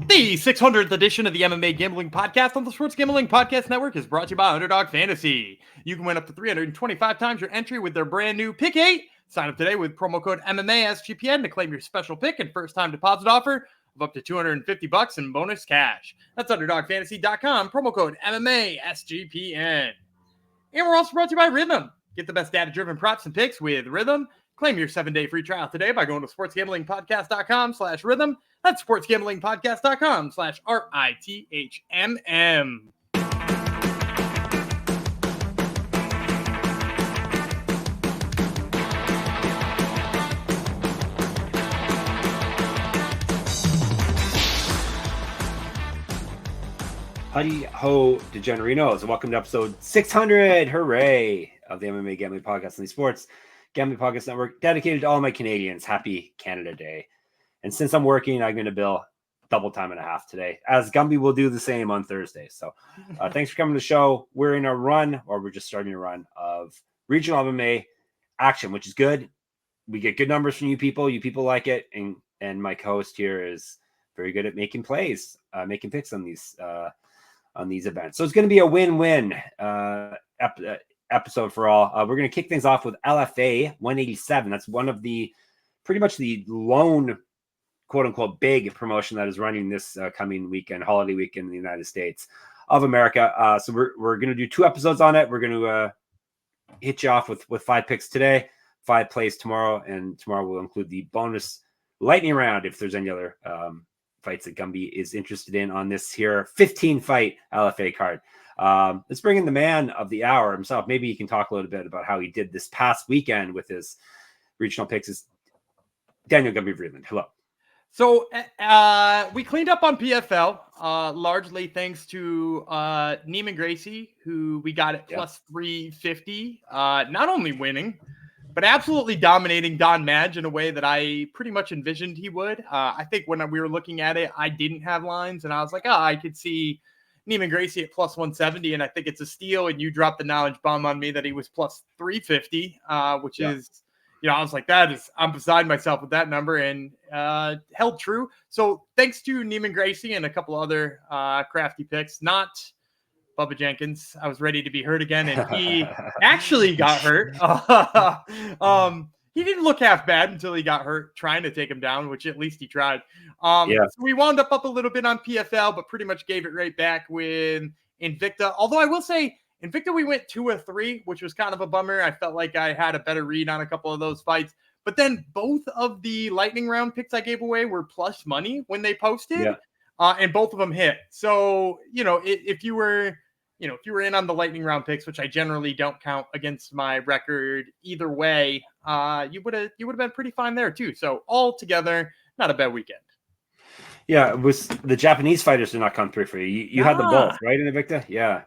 The 600th edition of the MMA Gambling Podcast on the Sports Gambling Podcast Network is brought to you by Underdog Fantasy. You can win up to 325 times your entry with their brand new Pick 8. Sign up today with promo code MMA SGPN to claim your special pick and first-time deposit offer of up to $250 in bonus cash. That's UnderdogFantasy.com, promo code MMA SGPN. And we're also brought to you by Rhythm. Get the best data-driven props and picks with Rhythm. Claim your 7-day free trial today by going to sportsgamblingpodcast.com/rhythm. That's sportsgamblingpodcast.com/RITHMM. Howdy ho, DeGenerinos, and welcome to episode 600, hooray, of the MMA Gambling Podcast and the Sports Gambling Podcast Network, dedicated to all my Canadians. Happy Canada Day. And since I'm working, I'm going to bill double time and a half today, as Gumby will do the same on Thursday. So thanks for coming to the show. We're in a run, or we're just starting a run of regional MMA action, which is good. We get good numbers from you people. You people like it. And my co-host here is very good at making plays, making picks on these events. So it's going to be a win-win episode for all. We're going to kick things off with LFA 187. That's one of the pretty much the lone quote-unquote big promotion that is running this coming weekend, holiday weekend in the United States of America. So we're going to do 2 episodes on it. We're going to hit you off with 5 picks today, 5 plays tomorrow, and tomorrow we'll include the bonus lightning round if there's any other fights that Gumby is interested in on this here 15-fight LFA card. Let's bring in the man of the hour himself. Maybe he can talk a little bit about how he did this past weekend with his regional picks. Is Daniel Gumby Vreeland. Hello. So we cleaned up on PFL, largely thanks to Neiman Gracie, who we got at plus 350, not only winning, but absolutely dominating Don Madge in a way that I pretty much envisioned he would. I think when we were looking at it, I didn't have lines, and I was like, I could see Neiman Gracie at plus 170, and I think it's a steal, and you dropped the knowledge bomb on me that he was plus 350, which is... I was like, I'm beside myself with that number, and held true. So thanks to Neiman Gracie and a couple other crafty picks, not Bubba Jenkins. I was ready to be hurt again, and he actually got hurt. He didn't look half bad until he got hurt trying to take him down, which at least he tried. So we wound up a little bit on PFL, but pretty much gave it right back with Invicta. Although I will say, Invicta, we went 2 of 3, which was kind of a bummer. I felt like I had a better read on a couple of those fights. But then both of the lightning round picks I gave away were plus money when they posted, and both of them hit. So, if you were in on the lightning round picks, which I generally don't count against my record either way, you would have been pretty fine there too. So altogether, not a bad weekend. Yeah, it was the Japanese fighters did not come through for you. You had them both, right, in Invicta? Yeah.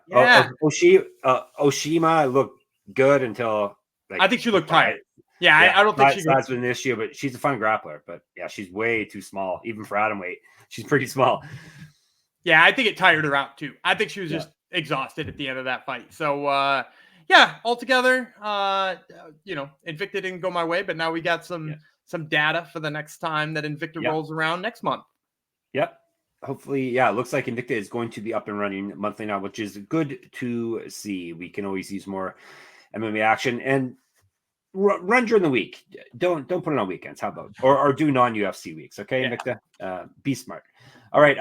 Oshima looked good until... I think she looked tired. Yeah, I don't think that's been an issue, but she's a fun grappler. But, yeah, she's way too small, even for atom weight. She's pretty small. Yeah, I think it tired her out, too. I think she was just exhausted at the end of that fight. So, altogether, Invicta didn't go my way, but now we got some data for the next time that Invicta rolls around next month. Yep. Hopefully, it looks like Invicta is going to be up and running monthly now, which is good to see. We can always use more MMA action and run during the week. Don't put it on weekends. How about or do non-UFC weeks? Okay, Invicta, be smart. All right.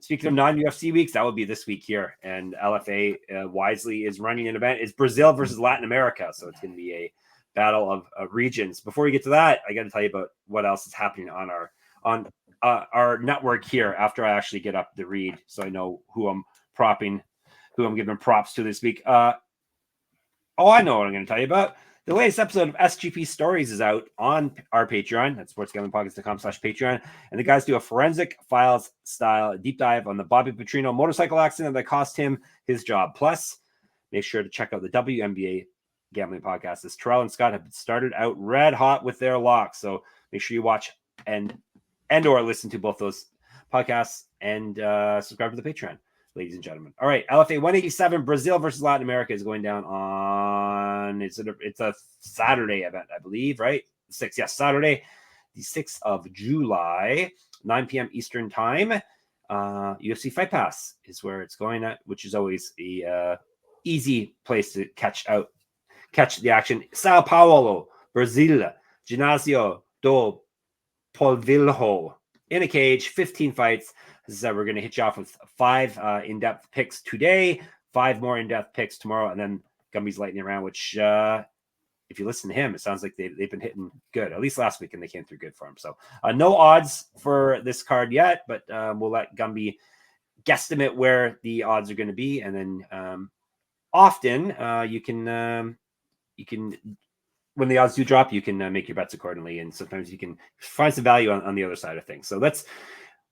Speaking of non-UFC weeks, that will be this week here, and LFA wisely is running an event. It's Brazil versus Latin America, so it's going to be a battle of regions. Before we get to that, I got to tell you about what else is happening on our network here after I actually get up the read, so I know who I'm giving props to this week. I know what I'm going to tell you about. The latest episode of SGP Stories is out on our Patreon. That's sportsgamblingpodcast.com/Patreon. And the guys do a forensic files style deep dive on the Bobby Petrino motorcycle accident that cost him his job. Plus, make sure to check out the WNBA Gambling Podcast, as Terrell and Scott have started out red hot with their locks. So make sure you watch and or listen to both those podcasts and subscribe to the Patreon, ladies and gentlemen. All right, LFA 187, Brazil versus Latin America is going down on, it's a Saturday event, I believe, right? 6th, yes, Saturday, the 6th of July, 9 p.m. Eastern time. UFC Fight Pass is where it's going at, which is always the easy place to catch the action. Sao Paulo, Brazil, Ginásio do Polvilho, in a cage, 15 fights. As I said, we're going to hit you off with 5 in-depth picks today, 5 more in-depth picks tomorrow, and then Gumby's lightning round, which if you listen to him, it sounds like they've been hitting good. At least last week, and they came through good for him. So no odds for this card yet, but we'll let Gumby guesstimate where the odds are going to be, and then often you can when the odds do drop, you can make your bets accordingly, and sometimes you can find some value on the other side of things. So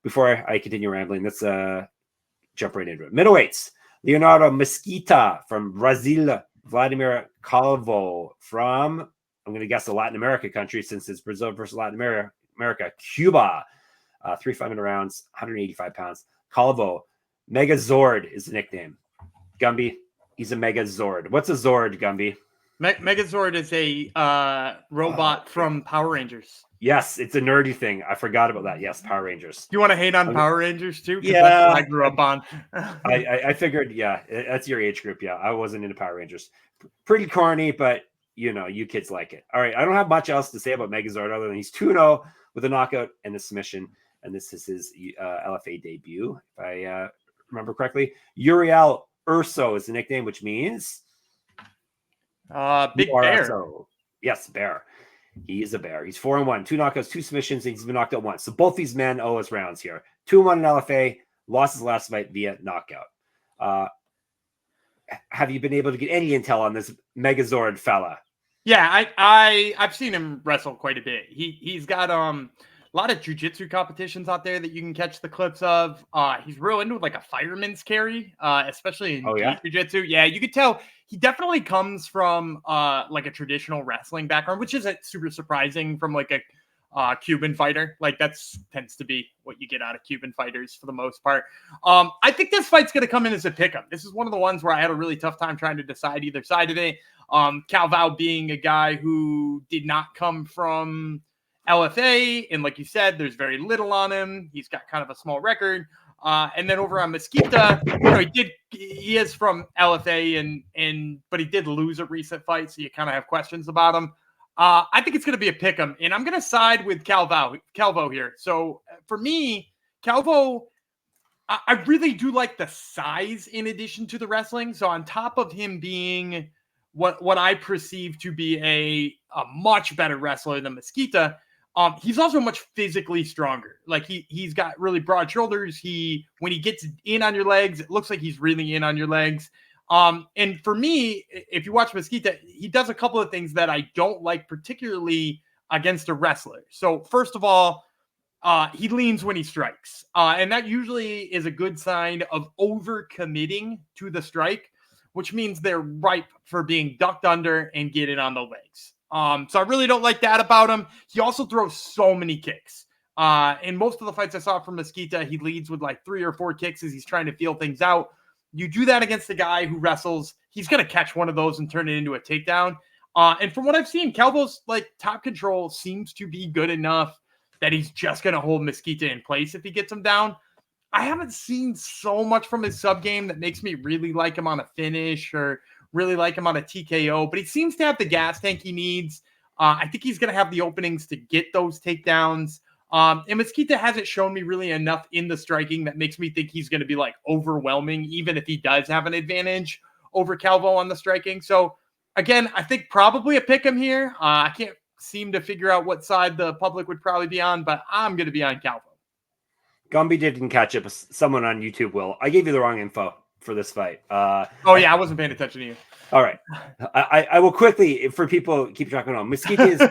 before I continue rambling, let's jump right into it. Middleweights: Leonardo Mesquita from Brazil, Vladimir Calvo from, I'm going to guess, a Latin America country, since it's Brazil versus Latin America, Cuba. 3 5-minute rounds, 185 pounds. Calvo, Mega Zord is the nickname. Gumby, he's a Mega Zord. What's a Zord, Gumby? Megazord is a robot from Power Rangers. Yes, it's a nerdy thing. I forgot about that. Yes, Power Rangers. You want to hate on Power Rangers too? Yeah, that's what I grew up on. I figured, yeah, that's your age group. Yeah, I wasn't into Power Rangers. Pretty corny, but you kids like it. All right, I don't have much else to say about Megazord other than he's 2-0 with a knockout and a submission, and this is his LFA debut, if I remember correctly. Uriel Urso is the nickname, which means Big Bear. Yes, Bear. He is a bear. He's 4-1, 2 knockouts, 2 submissions, and he's been knocked out once. So both these men owe us rounds here. 2-1 in LFA, lost his last fight via knockout. Have you been able to get any intel on this Megazord fella? Yeah, I've seen him wrestle quite a bit. He's got a lot of jiu-jitsu competitions out there that you can catch the clips of. He's real into like a fireman's carry, especially in jiu-jitsu. Yeah, you could tell he definitely comes from like a traditional wrestling background, which isn't super surprising from like a Cuban fighter. Like tends to be what you get out of Cuban fighters for the most part. I think this fight's going to come in as a pick'em. This is one of the ones where I had a really tough time trying to decide either side of it. Calvo being a guy who did not come from LFA, and like you said, there's very little on him. He's got kind of a small record. And then over on Mesquita, he is from LFA, but he did lose a recent fight, so you kind of have questions about him. I think it's going to be a pick'em, and I'm going to side with Calvo here. So for me, Calvo, I really do like the size in addition to the wrestling. So on top of him being what I perceive to be a much better wrestler than Mesquita, he's also much physically stronger. Like he's got really broad shoulders. When he gets in on your legs, it looks like he's really in on your legs. And for me, if you watch Mesquita, he does a couple of things that I don't like, particularly against a wrestler. So first of all, he leans when he strikes. And that usually is a good sign of overcommitting to the strike, which means they're ripe for being ducked under and getting on the legs. So I really don't like that about him. He also throws so many kicks. In most of the fights I saw from Mesquita, he leads with like 3 or 4 kicks as he's trying to feel things out. You do that against a guy who wrestles, he's going to catch one of those and turn it into a takedown. And from what I've seen, Calvo's like top control seems to be good enough that he's just going to hold Mesquita in place if he gets him down. I haven't seen so much from his sub game that makes me really like him on a finish or really like him on a TKO, but he seems to have the gas tank he needs. I think he's going to have the openings to get those takedowns. And Mesquita hasn't shown me really enough in the striking that makes me think he's going to be like overwhelming, even if he does have an advantage over Calvo on the striking. So again, I think probably a pick'em here. I can't seem to figure out what side the public would probably be on, but I'm going to be on Calvo. Gumby didn't catch up. Someone on YouTube will. I gave you the wrong info for this fight. I wasn't paying attention to you. All right. I will quickly, for people keep tracking on, Mesquita is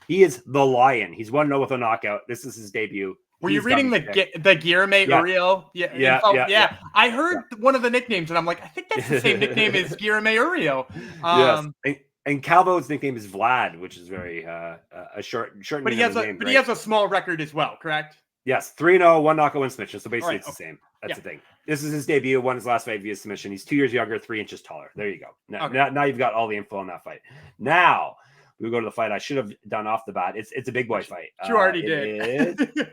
he is the Lion. He's 1-0 with a knockout. This is his debut. Were you reading the Guilherme Uriel? Yeah. I heard one of the nicknames, and I'm like, I think that's the same nickname as Guilherme Uriel. Yes. And Calvo's nickname is Vlad, which is very a short but he has name, he has a small record as well, correct? Yes, 3-0, 1 knockout, 1 submission. So basically, it's the same. That's the thing. This is his debut. Won his last fight via submission. He's 2 years younger, 3 inches taller. There you go. Now you've got all the info on that fight. Now we go to the fight. I should have done off the bat. It's a big boy fight. You already did.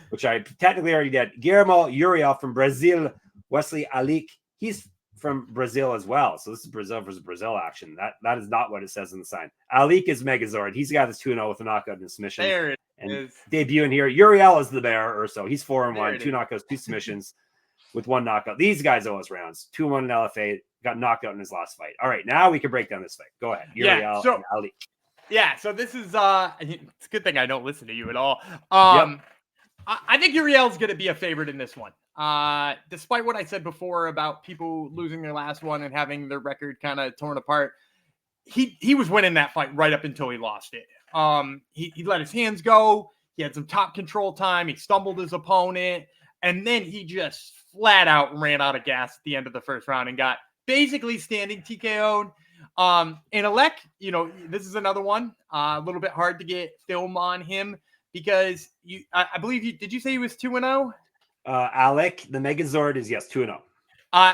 Which I technically already did. Guilherme Uriel from Brazil. Weslley Álec. He's from Brazil as well. So this is Brazil versus Brazil action. That is not what it says in the sign. Álec is Megazord. He's got his 2-0 with a knockout and a submission. There it and is. Debuting here. Uriel is the bear, or so. He's 4-1, 2 is. knockouts, 2 submissions with 1 knockout. These guys owe us rounds. 2-1 in LFA. Got knocked out in his last fight. All right, now we can break down this fight. Go ahead. Uriel and Álec. Yeah, so this is it's a good thing I don't listen to you at all. I think Uriel's going to be a favorite in this one. Despite what I said before about people losing their last one and having their record kind of torn apart, he was winning that fight right up until he lost it. He let his hands go. He had some top control time. He stumbled his opponent, and then he just flat out ran out of gas at the end of the first round and got basically standing TKO'd. And Álec, this is another one, a little bit hard to get film on him because I believe did you say he was 2-0? Álec, the Megazord is 2-0.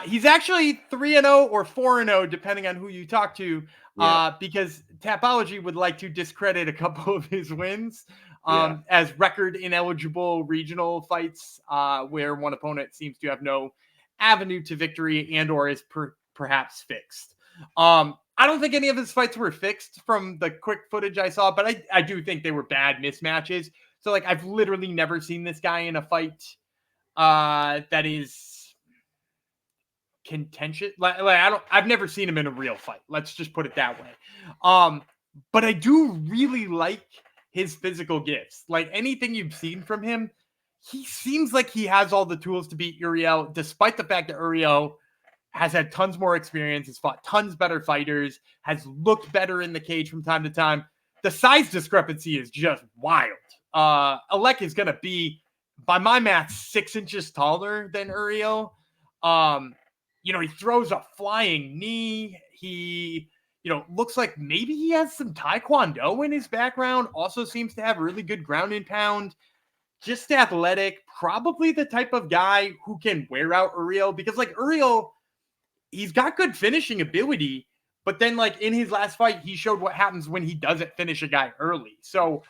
He's actually 3-0 or 4-0, depending on who you talk to, because Tapology would like to discredit a couple of his wins as record ineligible regional fights where one opponent seems to have no avenue to victory and or is perhaps fixed. I don't think any of his fights were fixed from the quick footage I saw, but I do think they were bad mismatches. So I've literally never seen this guy in a fight that is contentious. I've never seen him in a real fight. Let's just put it that way. But I do really like his physical gifts. Anything you've seen from him, he seems like he has all the tools to beat Uriel, despite the fact that Uriel has had tons more experience, has fought tons better fighters, has looked better in the cage from time to time. The size discrepancy is just wild. Álec is going to be, by my math, 6 inches taller than Uriel. He throws a flying knee. He, looks like maybe he has some Taekwondo in his background. Also seems to have really good ground and pound. Just athletic. Probably the type of guy who can wear out Uriel because Uriel, he's got good finishing ability, but then in his last fight, he showed what happens when he doesn't finish a guy early. So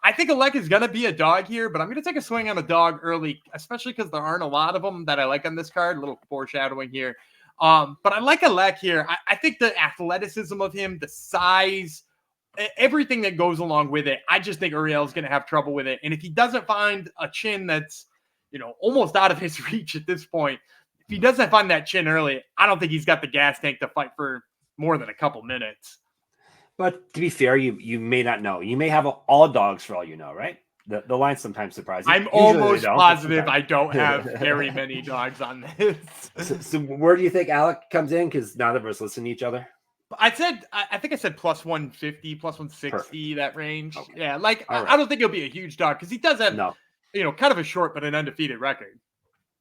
I think Álec is going to be a dog here, but I'm going to take a swing on a dog early, especially because there aren't a lot of them that I like on this card. A little foreshadowing here. But I like Álec here. I think the athleticism of him, the size, everything that goes along with it, I just think Uriel is going to have trouble with it. And if he doesn't find a chin that's, almost out of his reach at this point, if he doesn't find that chin early, I don't think he's got the gas tank to fight for more than a couple minutes. But to be fair, you may not know. You may have all dogs for all you know, right? The line sometimes surprises you. I'm almost positive I don't have very many dogs on this. So where do you think Álec comes in? Because neither of us listen to each other. I think I said plus 150, plus 160, Perfect. That range. Okay. Yeah, right. I don't think he'll be a huge dog because he does have, kind of a short but an undefeated record.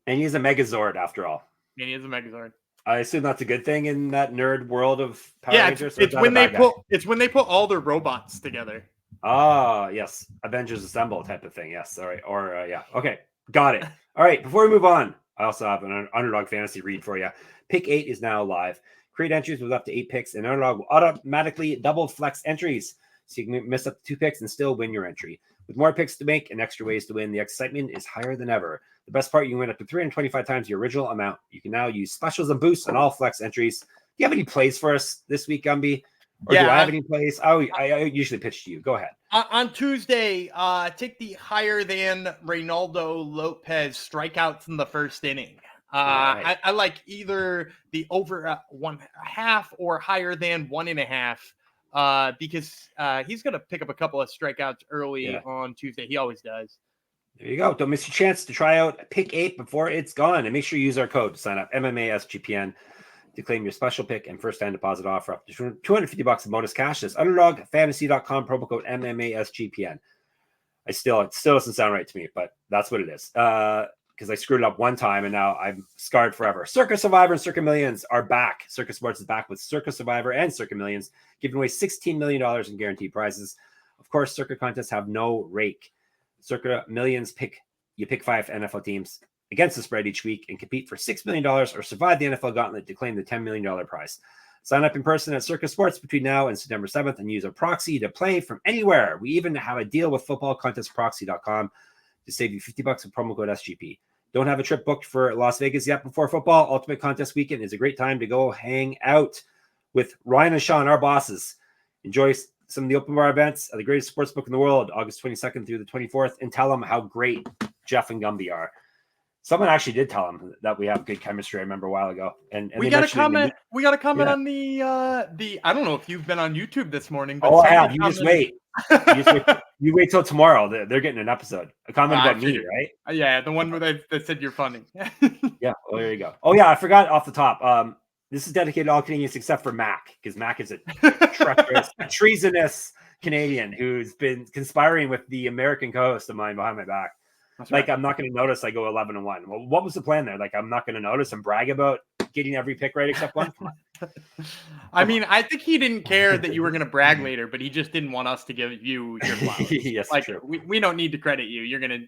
And he's a Megazord after all. And he is a Megazord. I assume that's a good thing in that nerd world of Power Rangers. It's when they put all their robots together. Ah, yes, Avengers Assemble type of thing. Yes, all right, or okay, got it. All right, before we move on, I also have an Underdog fantasy read for you. Pick 8 is now live. Create entries with up to 8 picks, and Underdog will automatically double flex entries, so you can miss up to 2 picks and still win your entry. With more picks to make and extra ways to win, the excitement is higher than ever. The best part, you can win up to 325 times the original amount. You can now use specials and boosts on all flex entries. Do you have any plays for us this week, Gumby? Or do I have any plays? I usually pitch to you. Go ahead. On Tuesday, take the higher than Reynaldo Lopez strikeouts in the first inning. Right. I like either the over 1.5 or higher than 1.5 because he's going to pick up a couple of strikeouts early on Tuesday. He always does. There you go. Don't miss your chance to try out Pick 8 before it's gone. And make sure you use our code to sign up, MMA SGPN, to claim your special pick and first-time deposit offer up to $250 in bonus cash. That's UnderdogFantasy.com, promo code MMA SGPN. It still doesn't sound right to me, but that's what it is. Because I screwed it up one time, and now I'm scarred forever. Circa Survivor and Circa Millions are back. Circa Sports is back with Circa Survivor and Circa Millions, giving away $16 million in guaranteed prizes. Of course, Circa contests have no rake. Circa Millions you pick 5 NFL teams against the spread each week and compete for $6 million or survive the NFL gauntlet to claim the $10 million prize. Sign up in person at Circus Sports between now and September 7th and use a proxy to play from anywhere. We even have a deal with footballcontestproxy.com to save you $50 with promo code SGP. Don't have a trip booked for Las Vegas yet before football? Ultimate Contest Weekend is a great time to go hang out with Ryan and Sean, our bosses. Enjoy some of the open bar events at the greatest sports book in the world, August 22nd through the 24th, and tell them how great Jeff and Gumby are. Someone actually did tell them that we have good chemistry. I remember a while ago, and we got a comment. We got a comment on the. I don't know if you've been on YouTube this morning, but I have. You just wait. You wait till tomorrow. They're getting an episode. A comment about me, right? Yeah, the one where they said you're funny. Yeah. Well, there you go. Oh yeah, I forgot off the top. This is dedicated to all Canadians except for Mac, because Mac is a treacherous, treasonous Canadian who's been conspiring with the American co-host of mine behind my back. That's like, right. I'm not going to notice I go 11-1. Well, what was the plan there? Like, I'm not going to notice and brag about getting every pick right except one? Come on. I mean, I think he didn't care that you were going to brag later, but he just didn't want us to give you your flowers. Yes, like, true. We don't need to credit you.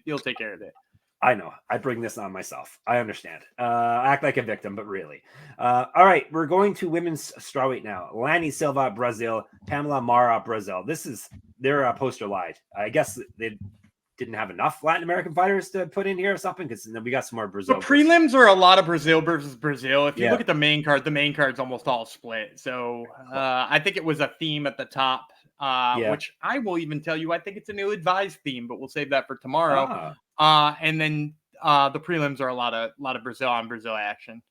You'll take care of it. I know. I bring this on myself. I understand. Act like a victim, but really. All right. We're going to women's strawweight now. Lany, Silva, Brazil. Pâmela, Mara, Brazil. This is their poster lied. I guess they didn't have enough Latin American fighters to put in here or something, because we got some more Brazil. The prelims are a lot of Brazil versus Brazil. If you look at the main card's almost all split. So I think it was a theme at the top, which I will even tell you, I think it's an ill-advised theme, but we'll save that for tomorrow. And then the prelims are a lot of Brazil on Brazil action.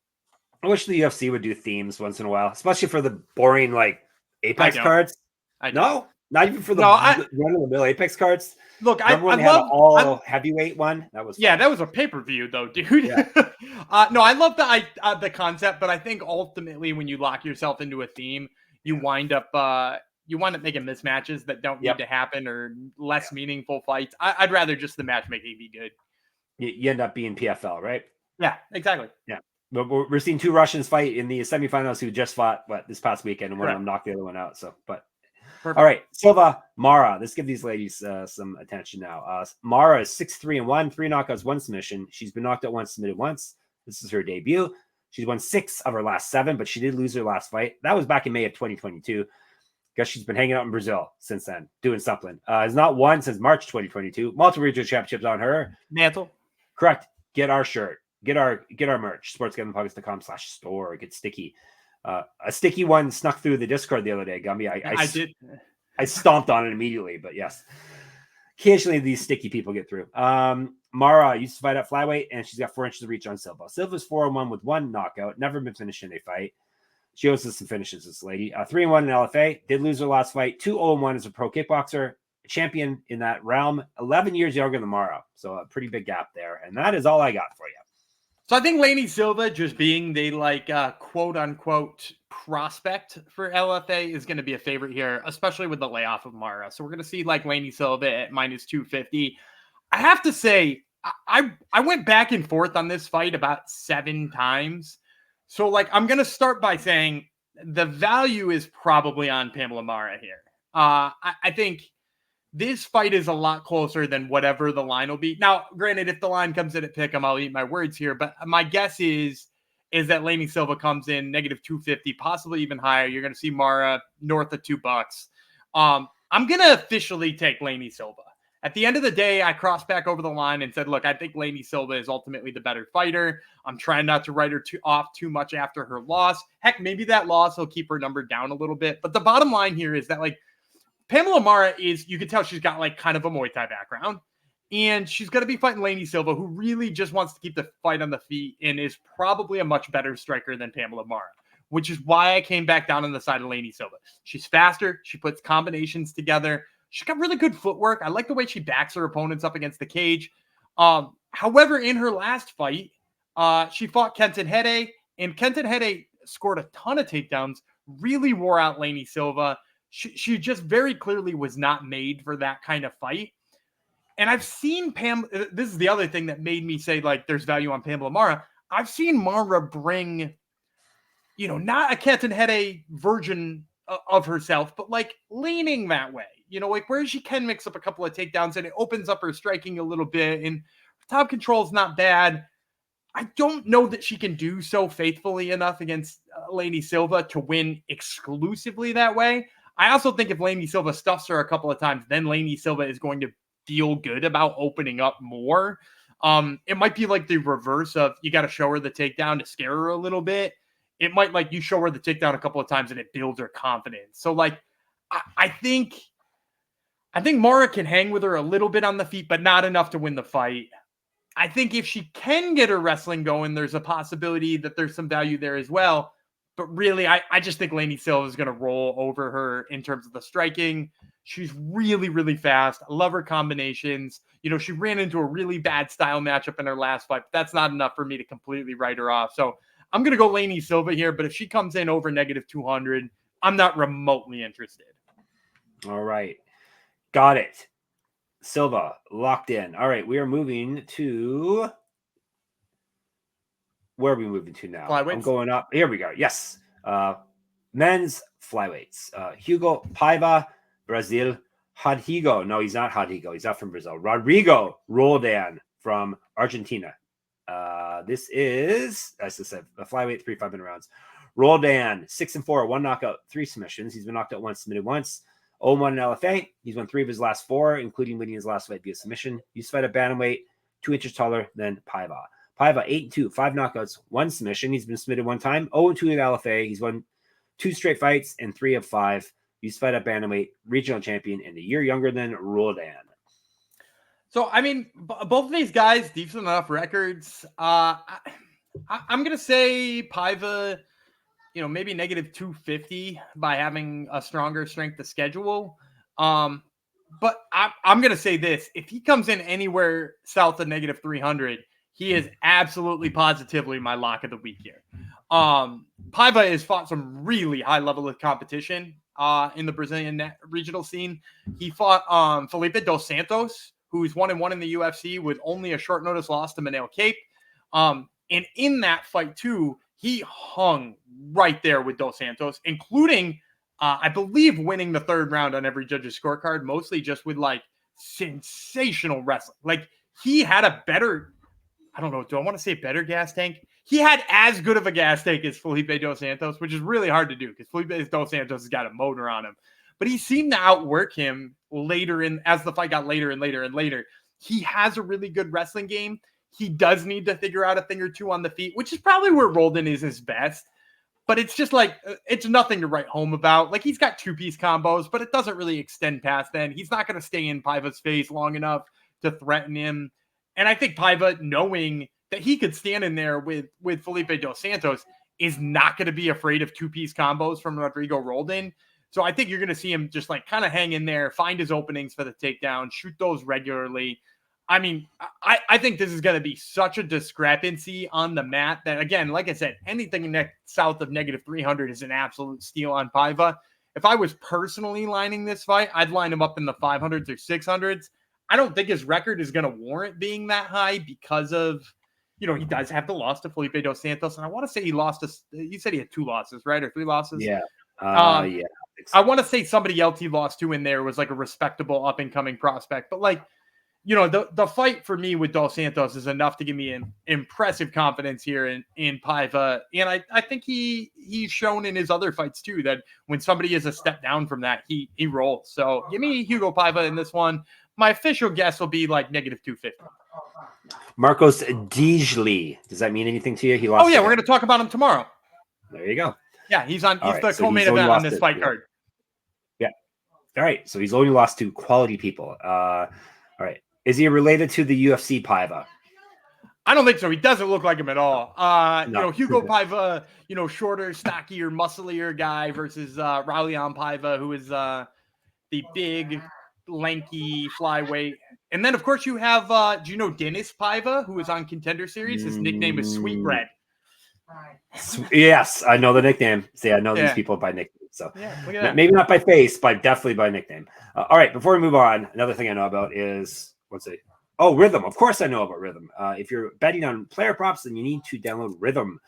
I wish the UFC would do themes once in a while, especially for the boring like Apex cards. No, not even for the run-of-the-mill Apex cards. Look, I love all heavyweight one. That was fun. Yeah, that was a pay-per-view though, dude. Yeah. No, I love the concept, but I think ultimately when you lock yourself into a theme, you wind up making mismatches that don't need to happen or less meaningful fights. I'd rather just the matchmaking be good. You end up being PFL, right? Yeah, exactly. Yeah. But we're seeing two Russians fight in the semifinals who just fought this past weekend, and one of them knocked the other one out. So, but perfect. All right, Silva, Mara. Let's give these ladies some attention now. Mara is 6-3-1, 3 knockouts, 1 submission. She's been knocked out once, submitted once. This is her debut. She's won 6 of her last 7, but she did lose her last fight. That was back in May of 2022. Guess she's been hanging out in Brazil since then, doing something. Has not won since March 2022. Multiple regional championships on her. Mantle. Correct. Get our shirt. Get our merch. sportsgamblingpockets.com/store. Get sticky. A sticky one snuck through the Discord the other day, Gumby. I did. I stomped on it immediately, but yes. Occasionally these sticky people get through. Mara used to fight at flyweight, and she's got 4 inches of reach on Silva. Silva's 4-1 with 1 knockout. Never been finished in a fight. She owes us some finishes, this lady. 3-1 in LFA. Did lose her last fight. 2-0-1 as a pro kickboxer. Champion in that realm. 11 years younger than Mara. So a pretty big gap there. And that is all I got for you. So I think Lany Silva, just being the quote unquote prospect for LFA, is going to be a favorite here, especially with the layoff of Mara. So we're going to see Lany Silva at -250. I have to say, I went back and forth on this fight about 7 times. So I'm going to start by saying the value is probably on Pâmela Mara here. I think this fight is a lot closer than whatever the line will be. Now, granted, if the line comes in at pick'em, I'll eat my words here. But my guess is that Lany Silva comes in -250, possibly even higher. You're going to see Mara north of $2. I'm going to officially take Lany Silva. At the end of the day, I crossed back over the line and said, look, I think Lany Silva is ultimately the better fighter. I'm trying not to write her off too much after her loss. Heck, maybe that loss will keep her number down a little bit. But the bottom line here is that, Pâmela Mara is, you can tell she's got, kind of a Muay Thai background. And she's going to be fighting Lany Silva, who really just wants to keep the fight on the feet and is probably a much better striker than Pâmela Mara, which is why I came back down on the side of Lany Silva. She's faster. She puts combinations together. She's got really good footwork. I like the way she backs her opponents up against the cage. However, in her last fight, she fought Kenton Hede, and Kenton Hede scored a ton of takedowns, really wore out Lany Silva. She just very clearly was not made for that kind of fight. And I've seen this is the other thing that made me say, there's value on Pâmela Mara. I've seen Mara bring, not a Kenton Hede version of herself, but leaning that way, where she can mix up a couple of takedowns and it opens up her striking a little bit, and top control is not bad. I don't know that she can do so faithfully enough against Lany Silva to win exclusively that way. I also think if Lany Silva stuffs her a couple of times, then Lany Silva is going to feel good about opening up more. It might be like the reverse of you got to show her the takedown to scare her a little bit. It might like you show her the takedown a couple of times and it builds her confidence. So like, I think Mara can hang with her a little bit on the feet, but not enough to win the fight. I think if she can get her wrestling going, there's a possibility that there's some value there as well. But really, I just think Lany Silva is going to roll over her in terms of the striking. She's really, really fast. I love her combinations. You know, she ran into a really bad style matchup in her last fight, but that's not enough for me to completely write her off. So I'm going to go Lany Silva here, but if she comes in over -200, I'm not remotely interested. All right. Got it. Silva locked in. All right. We are moving to... Where are we moving to now? Flyweights. I'm going up. Here we go. Yes. Men's flyweights. Hugo Paiva, Brazil. Rodrigo. No, he's not Rodrigo. He's not from Brazil. Rodrigo Roldan from Argentina. This is, as I said, a flyweight, 3 5-minute rounds. Roldan, 6-4, 1 knockout, 3 submissions. He's been knocked out once, submitted once. 0-1 in LFA. He's won 3 of his last 4, including winning his last fight via submission. He's fight at bantamweight, 2 inches taller than Paiva. Paiva, 8-2, 5 knockouts, 1 submission. He's been submitted 1 time. 0-2 in LFA. He's won 2 straight fights and 3 of 5. He's fight at bantamweight, regional champion, and a year younger than Roldan. So, I mean, both of these guys, decent enough records. I'm going to say Paiva, you know, maybe -250 by having a stronger strength of schedule. But I'm going to say this. If he comes in anywhere south of -300, he is absolutely positively my lock of the week here. Paiva has fought some really high level of competition in the Brazilian regional scene. He fought Felipe dos Santos, who's 1-1 in the UFC with only a short notice loss to Manel Cape. And in that fight too, he hung right there with Dos Santos, including, I believe, winning the 3rd round on every judge's scorecard, mostly just with like sensational wrestling. Like he had a better, I don't know, do I want to say better gas tank? He had as good of a gas tank as Felipe dos Santos, which is really hard to do because Felipe dos Santos has got a motor on him. But he seemed to outwork him later in, as the fight got later and later and later. He has a really good wrestling game. He does need to figure out a thing or two on the feet, which is probably where Roldan is his best. But it's just like, it's nothing to write home about. Like, he's got 2-piece combos, but it doesn't really extend past then. He's not going to stay in Paiva's face long enough to threaten him. And I think Paiva, knowing that he could stand in there with Felipe dos Santos, is not going to be afraid of 2-piece combos from Rodrigo Roldan. So I think you're going to see him just like kind of hang in there, find his openings for the takedown, shoot those regularly. I mean, I think this is going to be such a discrepancy on the mat that, again, like I said, anything south of -300 is an absolute steal on Paiva. If I was personally lining this fight, I'd line him up in the 500s or 600s. I don't think his record is going to warrant being that high because of, you know, he does have the loss to Felipe dos Santos. And I want to say he lost you said he had 2 losses, right? Or 3 losses? Yeah. Yeah. I want to say somebody else he lost to in there was like a respectable up and coming prospect. But like, you know, the fight for me with dos Santos is enough to give me an impressive confidence here in Paiva. And I think he's shown in his other fights too, that when somebody is a step down from that, he rolls. So give me Hugo Paiva in this one. My official guess will be like -250. Marcos Dijli. Does that mean anything to you? He lost. Oh yeah, we're going to talk about him tomorrow. There you go. Yeah, he's the right, co-main event on this fight card. Yeah. All right. So he's only lost to quality people. All right. Is he related to the UFC Paiva? I don't think so. He doesn't look like him at all. No. You know, Hugo Paiva, you know, shorter, stockier, musclier guy versus Raulian Paiva, who is the big, lanky flyweight. And then, of course, you have, do you know Dennis Paiva, who is on Contender Series? His nickname is Sweetbread. Yes, I know the nickname. See, I know these people by nickname. So yeah, maybe not by face, but definitely by nickname. All right, before we move on, another thing I know about is, Rhythm. Of course I know about Rhythm. If you're betting on player props, then you need to download Rhythm.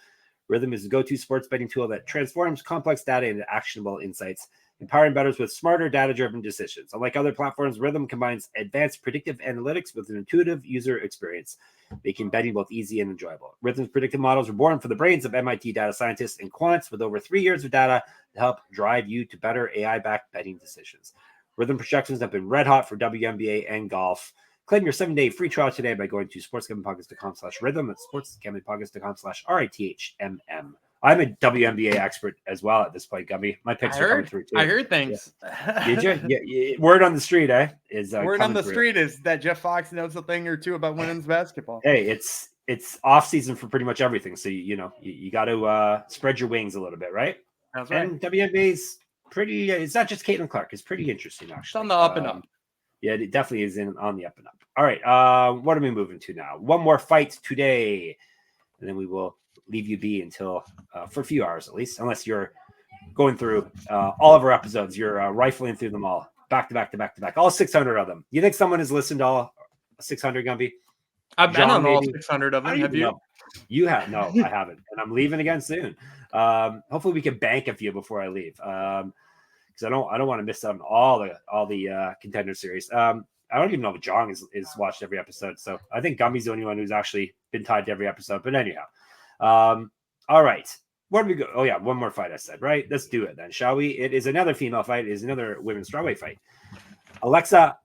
Rhythm is the go-to sports betting tool that transforms complex data into actionable insights. empowering bettors with smarter, data-driven decisions. Unlike other platforms, Rhythm combines advanced predictive analytics with an intuitive user experience, making betting both easy and enjoyable. Rhythm's predictive models were born from the brains of MIT data scientists and quants with over 3 years of data to help drive you to better AI-backed betting decisions. Rhythm projections have been red hot for WNBA and golf. Claim your 7-day free trial today by going to sportsgamblingpockets.com/rhythm at sportsgamblingpockets.com/RITHMM. I'm a WNBA expert as well at this point, Gumby. My picks are coming through too. I heard things. Yeah. Did you? Yeah. Word on the street, is word on the street is that Jeff Fox knows a thing or two about women's basketball. Hey, it's off season for pretty much everything, so you got to spread your wings a little bit, right? That's right. And WNBA's pretty. It's not just Caitlin Clark. It's pretty interesting, actually. It's on the up and up. Yeah, it definitely is on the up and up. All right, what are we moving to now? One more fight today, and then we will leave you be until for a few hours at least, unless you're going through all of our episodes. You're rifling through them all, back to back to back to back, all 600 of them. You think someone has listened to all 600, Gumby? I've been on all 600 of them. Have you? No. You have? No, I haven't, and I'm leaving again soon. Hopefully, we can bank a few before I leave, because I don't want to miss out on all the contender series. I don't even know if John is watched every episode, so I think Gumby's the only one who's actually been tied to every episode. But anyhow, all right, where do we go? Oh yeah, one more fight. I said, right? Let's do it then, shall we? It is another female fight. It is another women's strawweight fight. Alexa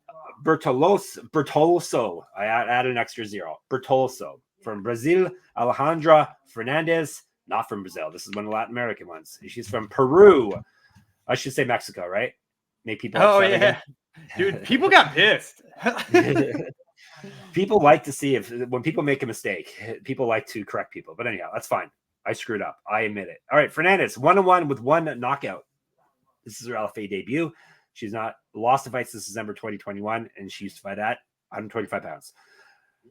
Bertolso. I added an extra 0. Bertolso from Brazil. Alejandra Fernandez, not from Brazil. This is one of the Latin American ones. She's from Peru. I should say Mexico, right? Make people. Oh yeah, again. Dude, people got pissed. People like to see when people make a mistake, people like to correct people. But anyhow, that's fine. I screwed up. I admit it. All right, Fernandez, 1-1 with 1 knockout. This is her LFA debut. She's not lost the fight since December 2021, and she used to fight at 125 pounds.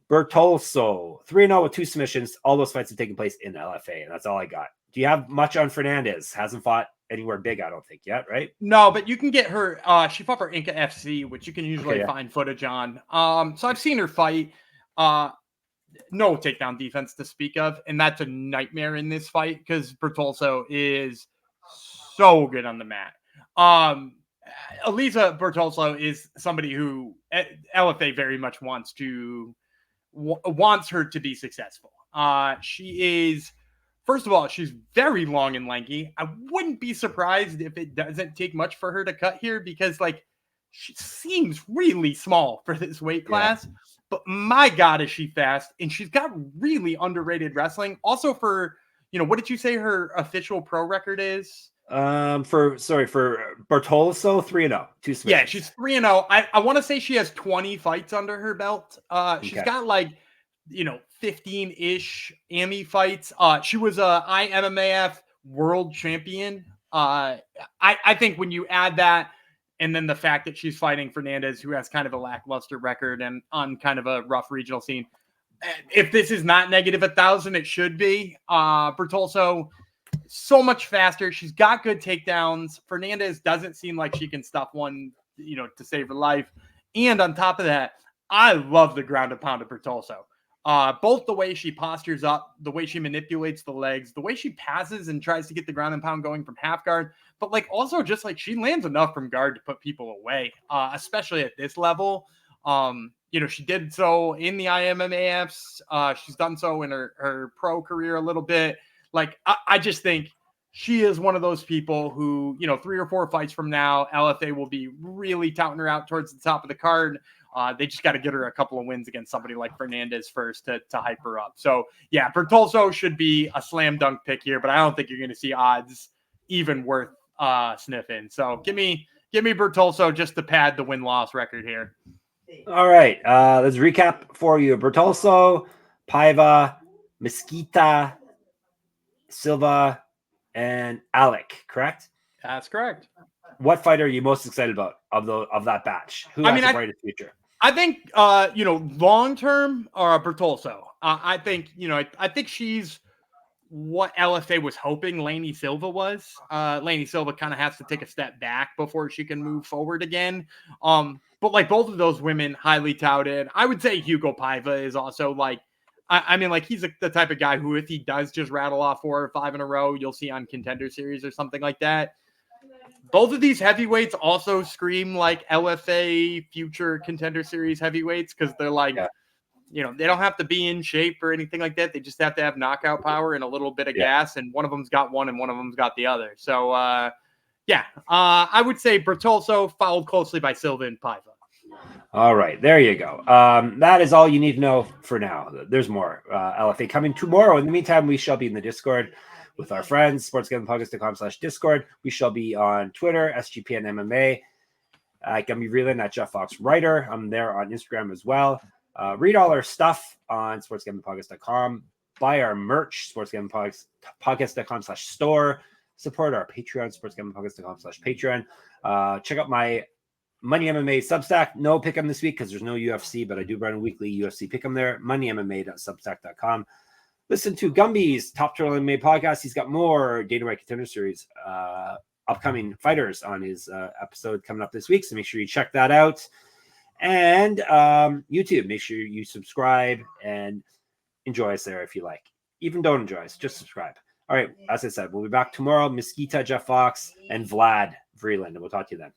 Bertolso, 3-0 with 2 submissions. All those fights have taken place in LFA, and that's all I got. Do you have much on Fernandez? Hasn't fought anywhere big, I don't think, yet, right? No, but you can get her. She fought for Inca FC, which you can usually find footage on. So I've seen her fight. No takedown defense to speak of, and that's a nightmare in this fight because Bertolso is so good on the mat. Elisa Bertolso is somebody who LFA very much wants her to be successful. She is, first of all, she's very long and lanky. I wouldn't be surprised if it doesn't take much for her to cut here because, she seems really small for this weight class. Yeah. But my God, is she fast. And she's got really underrated wrestling. Also for, what did you say her official pro record is? For Bertolso, 3-0. 2 submissions. Yeah, she's 3-0. I want to say she has 20 fights under her belt. She's got 15-ish AMI fights. She was a IMMAF world champion. I think when you add that, and then the fact that she's fighting Fernandez, who has kind of a lackluster record and on kind of a rough regional scene, if this is not negative 1,000, it should be. Bertolso, so much faster. She's got good takedowns. Fernandez doesn't seem like she can stuff one, to save her life. And on top of that, I love the ground and pound of Bertolso. Both the way she postures up, the way she manipulates the legs, the way she passes and tries to get the ground and pound going from half guard, but also just she lands enough from guard to put people away, especially at this level. She did so in the IMMAFs. She's done so in her pro career a little bit. I just think she is one of those people who, 3 or 4 fights from now, LFA will be really touting her out towards the top of the card. They just got to get her a couple of wins against somebody like Fernandez first to hype her up. So, yeah, Bertolso should be a slam dunk pick here, but I don't think you're going to see odds even worth sniffing. So give me Bertolso just to pad the win-loss record here. All right. Let's recap for you. Bertolso, Paiva, Mesquita, Silva, and Álec, correct? That's correct. What fight are you most excited about of that batch? Who has the brightest future? I think, long-term, Bertolso. I think she's what LFA was hoping Lany Silva was. Lany Silva kind of has to take a step back before she can move forward again. But both of those women, highly touted. I would say Hugo Paiva is also he's the type of guy who, if he does just rattle off 4 or 5 in a row, you'll see on Contender Series or something like that. both of these heavyweights also scream like LFA future contender series heavyweights because they're like, they don't have to be in shape or anything like that. They just have to have knockout power and a little bit of gas. And one of them's got one and one of them's got the other. So, I would say Bertolso, followed closely by Silva and Paiva. All right, there you go. That is all you need to know for now. There's more LFA coming tomorrow. In the meantime, we shall be in the Discord with our friends, sportsgamblingpodcast.com/Discord. We shall be on Twitter, SGPN MMA. I can be reeling at Jeff Fox Writer. I'm there on Instagram as well. Read all our stuff on sportsgamblingpodcast.com. Buy our merch, sportsgamblingpodcast.com/store. Support our Patreon, sportsgamblingpodcast.com/Patreon. Check out my Money MMA Substack. No pick'em this week because there's no UFC, but I do run a weekly UFC pick'em there. moneymma.substack.com. Listen to Gumby's Top Turtle MMA podcast. He's got more Dana White Contender Series upcoming fighters on his episode coming up this week, so make sure you check that out. And YouTube, make sure you subscribe and enjoy us there if you like. Even don't enjoy us, just subscribe. All right, as I said, we'll be back tomorrow. Mesquita, Jeff Fox, and Vlad Vreeland, and we'll talk to you then.